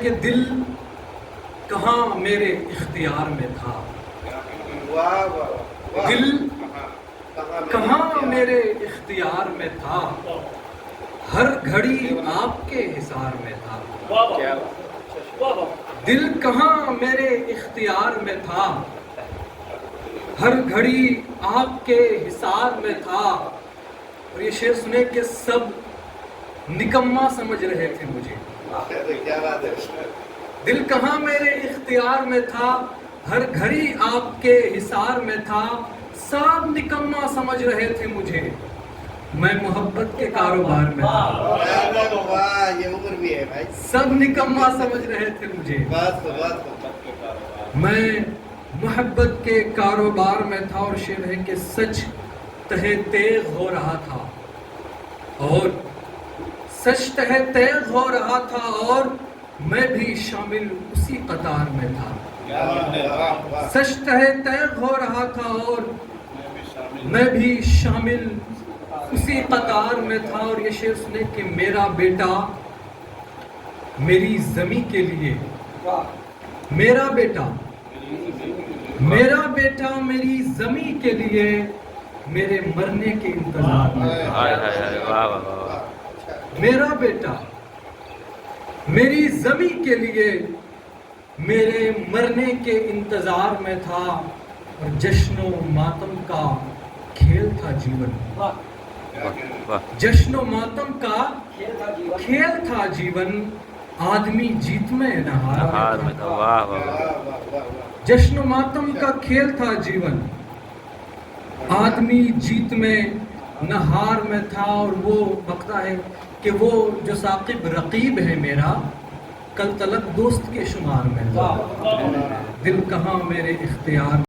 کہ دل کہاں میرے اختیار میں تھا، دل کہاں میرے اختیار میں تھا، ہر گھڑی آپ کے حصار میں تھا، دل کہاں میرے اختیار میں تھا، ہر گھڑی آپ کے حصار میں تھا۔ اور یہ شعر سنے کہ سب نکما سمجھ رہے تھے مجھے، دل کہاں میرے اختیار میں تھا، ہر گھڑی آپ کے حصار میں تھا، سب نکما سمجھ رہے تھے مجھے، میں محبت کے کاروبار میں تھا، یہ عمر بھی ہے بھائی، سب نکما سمجھ رہے تھے مجھے، میں محبت کے کاروبار میں تھا۔ اور شعر ہے کہ سچ تہہ تیغ ہو رہا تھا، اور سچ تہہ تیغ ہو رہا تھا، اور میں بھی شامل اسی قطار میں تھا، سچ تہہ تیغ ہو رہا تھا، اور میں بھی شامل اسی قطار میں تھا۔ اور یہ شعر سنے کہ میرا بیٹا میری زمیں کے لیے، میرا بیٹا میری زمیں کے لیے میرے مرنے کے انتظار میں تھا، میرا بیٹا میری زمیں کے لیے میرے مرنے کے انتظار میں تھا، اور جشن و ماتم کا کھیل تھا جیون، جشن و ماتم کا کھیل تھا جیون، آدمی جیت میں نہ ہار میں تھا، جشن و ماتم کا کھیل تھا جیون، آدمی جیت میں نہ ہار میں تھا۔ اور وہ بکتا ہے کہ وہ جو ثاقب رقیب ہے میرا، کل تلک دوست کے شمار میں تھا، دل کہاں میرے اختیار